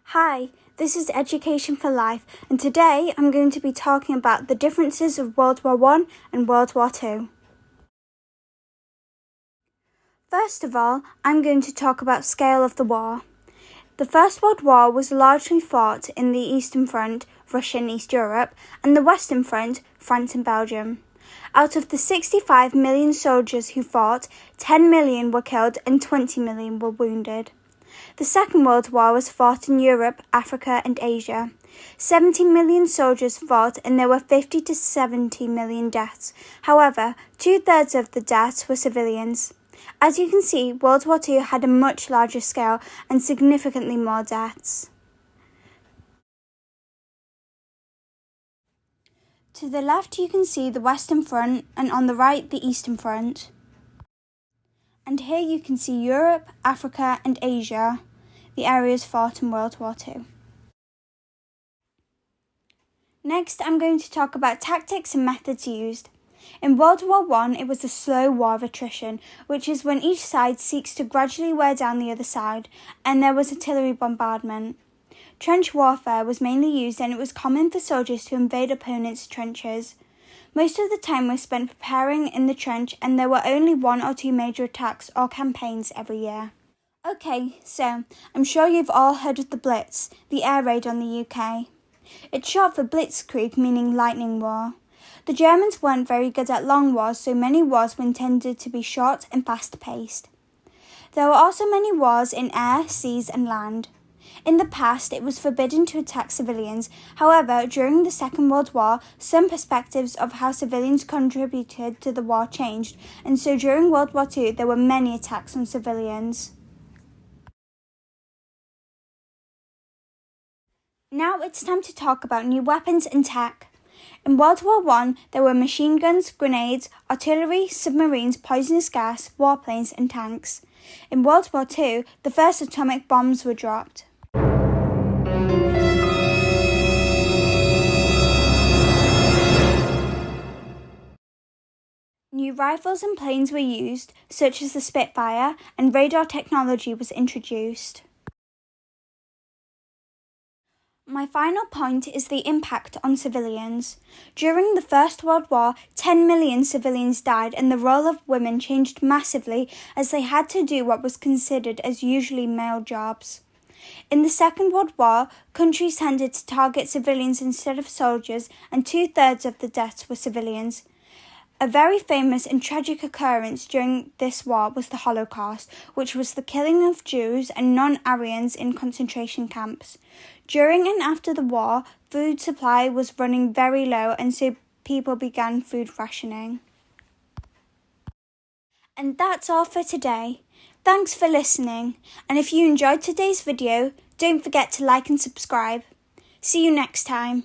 Hi, this is Education for Life, and today I'm going to be talking about the differences of World War I and World War II. First of all, I'm going to talk about scale of the war. The First World War was largely fought in the Eastern Front, Russia and East Europe, and the Western Front, France and Belgium. Out of the 65 million soldiers who fought, 10 million were killed and 20 million were wounded. The Second World War was fought in Europe, Africa and Asia. 70 million soldiers fought and there were 50 to 70 million deaths. However, 2/3 of the deaths were civilians. As you can see, World War II had a much larger scale and significantly more deaths. To the left you can see the Western Front and on the right the Eastern Front. And here you can see Europe, Africa and Asia, the areas fought in World War II. Next, I'm going to talk about tactics and methods used. In World War I, it was a slow war of attrition, which is when each side seeks to gradually wear down the other side, and there was artillery bombardment. Trench warfare was mainly used, and it was common for soldiers to invade opponents' trenches. Most of the time was spent preparing in the trench, and there were only 1 or 2 major attacks or campaigns every year. Okay, so I'm sure you've all heard of the Blitz, the air raid on the UK. It's short for Blitzkrieg, meaning lightning war. The Germans weren't very good at long wars, so many wars were intended to be short and fast-paced. There were also many wars in air, seas and land. In the past, it was forbidden to attack civilians. However, during the Second World War, some perspectives of how civilians contributed to the war changed, and so during World War II, there were many attacks on civilians. Now it's time to talk about new weapons and tech. In World War I, there were machine guns, grenades, artillery, submarines, poisonous gas, warplanes and tanks. In World War II, the first atomic bombs were dropped. New rifles and planes were used, such as the Spitfire, and radar technology was introduced. My final point is the impact on civilians. During the First World War, 10 million civilians died and the role of women changed massively as they had to do what was considered as usually male jobs. In the Second World War, countries tended to target civilians instead of soldiers, and 2/3 of the deaths were civilians. A very famous and tragic occurrence during this war was the Holocaust, which was the killing of Jews and non-Aryans in concentration camps. During and after the war, food supply was running very low, and so people began food rationing. And that's all for today. Thanks for listening, and if you enjoyed today's video, don't forget to like and subscribe. See you next time.